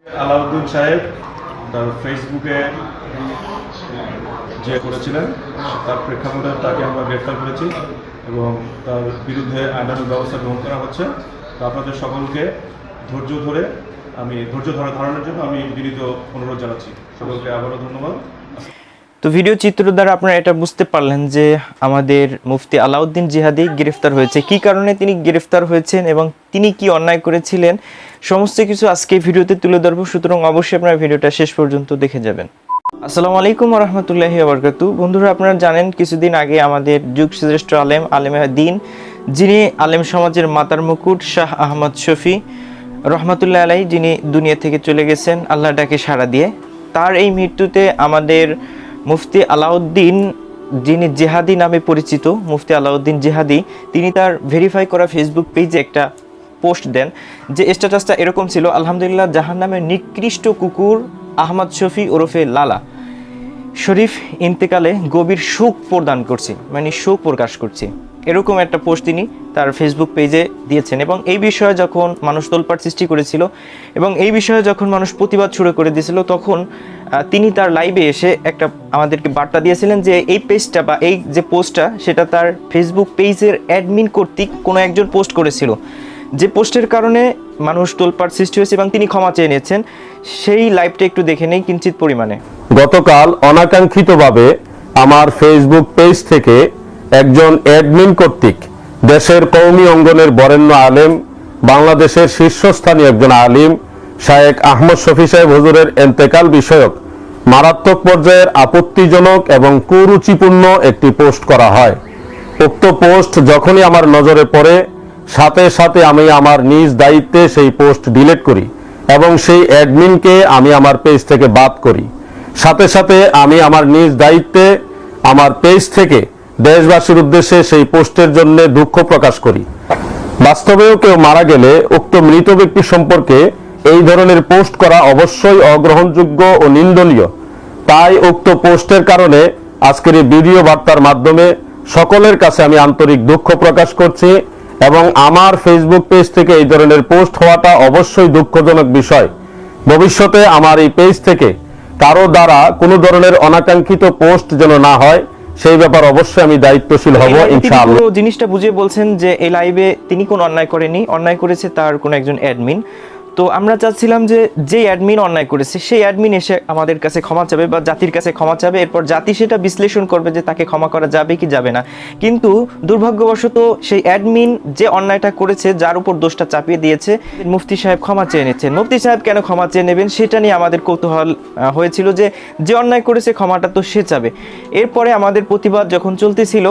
আলাউদ্দিন সাহেব তার ফেসবুকে যে করেছিলেন তার প্রেক্ষাপটে তাকে আমরা গ্রেফতার করেছি এবং তার বিরুদ্ধে আইনানুগ ব্যবস্থা গ্রহণ করা হচ্ছে। তো আপনাদের সকলকে ধৈর্য ধারণের জন্য আমি বিনীত অনুরোধ জানাচ্ছি। সকলকে আবারও ধন্যবাদ। তো ভিডিও চিত্র দ্বারা আপনারা এটা বুঝতে পারলেন যে আমাদের মুফতি আলাউদ্দিন জিহাদি গ্রেফতার হয়েছে, কি কারণে তিনি গ্রেফতার হয়েছেন এবং তিনি কি অন্যায় করেছিলেন সমস্ত কিছু আজকে ভিডিওতে তুলে ধরবো। সুতরাং অবশ্যই আপনারা ভিডিওটা শেষ পর্যন্ত দেখে যাবেন। আসসালামু আলাইকুম ওয়া রাহমাতুল্লাহি ওয়া বারাকাতুহু। বন্ধুরা, আপনারা জানেন কিছুদিন আগে আমাদের যুগশ্রেষ্ঠ আলেমে দ্বীন, যিনি আলেম সমাজের মাতার মুকুট, শাহ আহমদ শফি রহমাতুল্লাহ আলাইহি, যিনি দুনিয়া থেকে চলে গেছেন আল্লাহর ডাকে সাড়া দিয়ে। তার এই মৃত্যুতে আমাদের মুফতি আলাউদ্দিন, যিনি জেহাদি নামে পরিচিত, মুফতি আলাউদ্দিন জেহাদি, তিনি তার ভেরিফাই করা ফেসবুক পেজে একটা পোস্ট দেন, যে স্ট্যাটাসটা এরকম ছিল: আলহামদুলিল্লাহ, জাহান্নামের নিকৃষ্ট কুকুর আহমদ শফি ওরফে লালা শরীফ ইন্তেকালে গভীর শোক প্রদান করছি, মানে শোক প্রকাশ করছি। এরকম একটা পোস্ট তিনি তার ফেসবুক পেজে দিয়েছেন। এবং এই বিষয়ে যখন মানুষ তোলপাড় সৃষ্টি করেছিল এবং এই বিষয়ে যখন মানুষ প্রতিবাদ শুরু করে দিয়েছিল, তখন তিনি তার লাইভে এসে একটা আমাদেরকে বার্তা দিয়েছিলেন যে এই পেজটা বা এই যে পোস্টটা, সেটা তার ফেসবুক পেজের অ্যাডমিন কর্তৃক কোনো একজন পোস্ট করেছিল, যে পোস্টের কারণে মানুষ তোলপাড় সৃষ্টি হয়েছে এবং তিনি ক্ষমা চেয়ে নিয়েছেন। সেই লাইভটা একটু দেখে নেই কিঞ্চিত পরিমাণে। গতকাল অনাকাঙ্ক্ষিতভাবে আমার ফেসবুক পেজ থেকে একজন অ্যাডমিন কর্তৃক দেশের কওমি অঙ্গনের বরেণ্য আলেম, বাংলাদেশের শীর্ষস্থানীয় একজন আলিম শায়েখ আহমদ শফি সাহেব হুজুরের ইন্তেকাল বিষয়ক মারাত্মক পর্যায়ের আপত্তিজনক এবং কুরুচিপূর্ণ একটি পোস্ট করা হয়। উক্ত পোস্ট যখনই আমার নজরে পড়ে, সাথে সাথে আমি আমার নিজ দায়িত্বে সেই পোস্ট ডিলিট করি এবং সেই অ্যাডমিনকে আমি আমার পেজ থেকে বাদ করি। সাথে সাথে আমি আমার নিজ দায়িত্বে আমার পেজ থেকে দেশবাসীর উদ্দেশ্যে সেই পোস্টের জন্য দুঃখ প্রকাশ করি। বাস্তবেও কেউ মারা গেলে উক্ত মৃত ব্যক্তি সম্পর্কে এই ধরনের পোস্ট করা অবশ্যই অগ্রহণযোগ্য ও নিন্দনীয়। তাই উক্ত পোস্টের কারণে আজকের এই ভিডিও বার্তার মাধ্যমে সকলের কাছে আমি আন্তরিক দুঃখ প্রকাশ করছি এবং আমার ফেসবুক পেজ থেকে এই ধরনের পোস্ট হওয়াটা অবশ্যই দুঃখজনক বিষয়। ভবিষ্যতে আমার এই পেজ থেকে কারো দ্বারা কোনো ধরনের অনাকাঙ্ক্ষিত পোস্ট যেন না হয়, সেই ব্যাপার অবশ্যই আমি দায়িত্বশীল হব ইনশাআল্লাহ। পুরো জিনিসটা বুঝিয়ে বলছেন যে এই লাইভে তিনি কোনো অন্যায় করেনি, অন্যায় করেছে তার কোনো একজন অ্যাডমিন। তো আমরা চাচ্ছিলাম যে অ্যাডমিন অন্যায় করেছে সেই অ্যাডমিন এসে আমাদের কাছে ক্ষমা চাবে বা জাতির কাছে ক্ষমা চাবে, এরপর জাতি সেটা বিশ্লেষণ করবে যে তাকে ক্ষমা করা যাবে কি যাবে না। কিন্তু দুর্ভাগ্যবশত সেই অ্যাডমিন যে অন্যায়টা করেছে, যার উপর দোষটা চাপিয়ে দিয়েছে, মুফতি সাহেব ক্ষমা চেয়ে নিচ্ছেন। মুফতি সাহেব কেন ক্ষমা চেয়ে নেবেন সেটা নিয়ে আমাদের কৌতূহল হয়েছিল, যে অন্যায় করেছে ক্ষমাটা তো সে চাবে। এরপরে আমাদের প্রতিবাদ যখন চলতেছিল,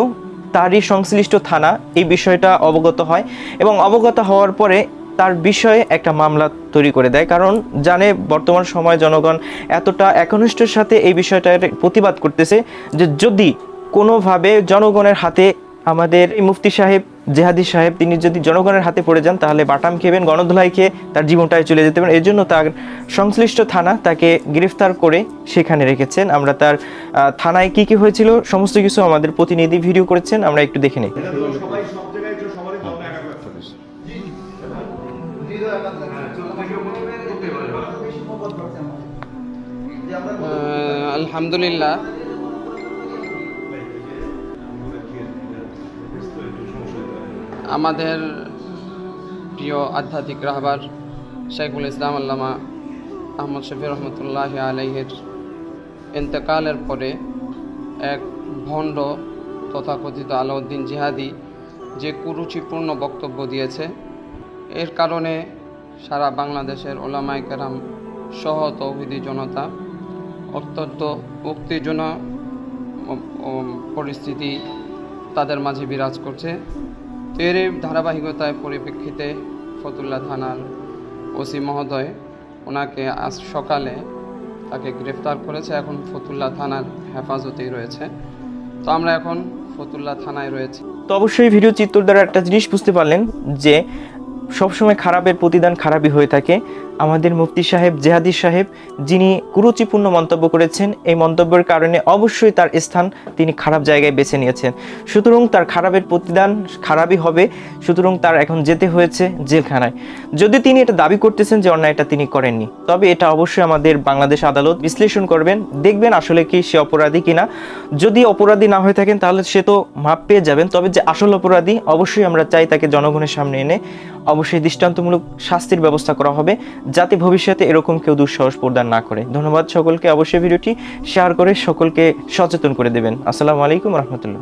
তারই সংশ্লিষ্ট থানা এই বিষয়টা অবগত হয় এবং অবগত হওয়ার পরে তার বিষয়ে একটা মামলা তৈরি করে দেয়। কারণ জানে বর্তমান সময় জনগণ এতটা একনিষ্ঠের সাথে এই বিষয়টার প্রতিবাদ করতেছে যে যদি কোনোভাবে জনগণের হাতে আমাদের এই মুফতি সাহেব জেহাদি সাহেব তিনি যদি জনগণের হাতে পড়ে যান, তাহলে বাটাম খেবেন, গণধোলাই খেয়ে তার জীবনটাই চলে যেতে পারেন। এর জন্য তার সংশ্লিষ্ট থানা তাকে গ্রেফতার করে সেখানে রেখেছেন। আমরা তার থানায় কি কি হয়েছিল সমস্ত কিছু আমাদের প্রতিনিধি ভিডিও করেছেন, আমরা একটু দেখে নিই। আলহামদুলিল্লাহ, আমাদের প্রিয় আধ্যাত্মিক রাহবার শাইখুল ইসলাম আল্লামা আহমদ শফি রহমতুল্লাহ আলাইহির ইন্তেকালের পরে এক ভণ্ড তথাকথিত আলাউদ্দিন জিহাদি যে কুরুচিপূর্ণ বক্তব্য দিয়েছে, এর কারণে সারা বাংলাদেশের ওলামায়ে কেরাম সহ তৌহিদি জনতা অত্যন্ত উত্তেজনা পরিস্থিতি তাদের মাঝে বিরাজ করছে। তো এর ধারাবাহিকতায় পরিপ্রেক্ষিতে ফতুল্লা থানার ওসি মহোদয় ওনাকে আজ সকালে তাকে গ্রেফতার করেছে। এখন ফতুল্লা থানার হেফাজতেই রয়েছে। তো আমরা এখন ফতুল্লা থানায় রয়েছি। তো অবশ্যই ভিডিও চিত্র দ্বারা একটা জিনিস বুঝতে পারলেন যে সবসময় খারাপের প্রতিদান খারাপই হয়ে থাকে। আমাদের মুফতি সাহেব, জেহাদি সাহেব, যিনি কুরুচিপূর্ণ মন্তব্য করেছেন, এই মন্তব্যের কারণে অবশ্যই তার স্থান তিনি খারাপ জায়গায় বেছে নিয়েছেন। সুতরাং তার খারাপের প্রতিদান খারাপই হবে। সুতরাং তার এখন যেতে হয়েছে জেলখানায়। যদি তিনি এটা দাবি করতেছেন যে অন্যায়টা তিনি করেননি, তবে এটা অবশ্যই আমাদের বাংলাদেশ আদালত বিশ্লেষণ করবেন, দেখবেন আসলে কি সে অপরাধী কিনা। যদি অপরাধী না হয়ে থাকেন তাহলে সে তো মাপ পেয়ে যাবেন, তবে যে আসল অপরাধী অবশ্যই আমরা চাই তাকে জনগণের সামনে এনে অবশ্যই দৃষ্টান্তমূলক শাস্তির ব্যবস্থা করা হবে, যাতে ভবিষ্যতে এরকম কেউ দুঃসাহস প্রদান না করে। ধন্যবাদ সকলকে। অবশ্যই ভিডিওটি শেয়ার করে সকলকে সচেতন করে দেবেন। আসসালামু আলাইকুম রহমতুল্লাহ।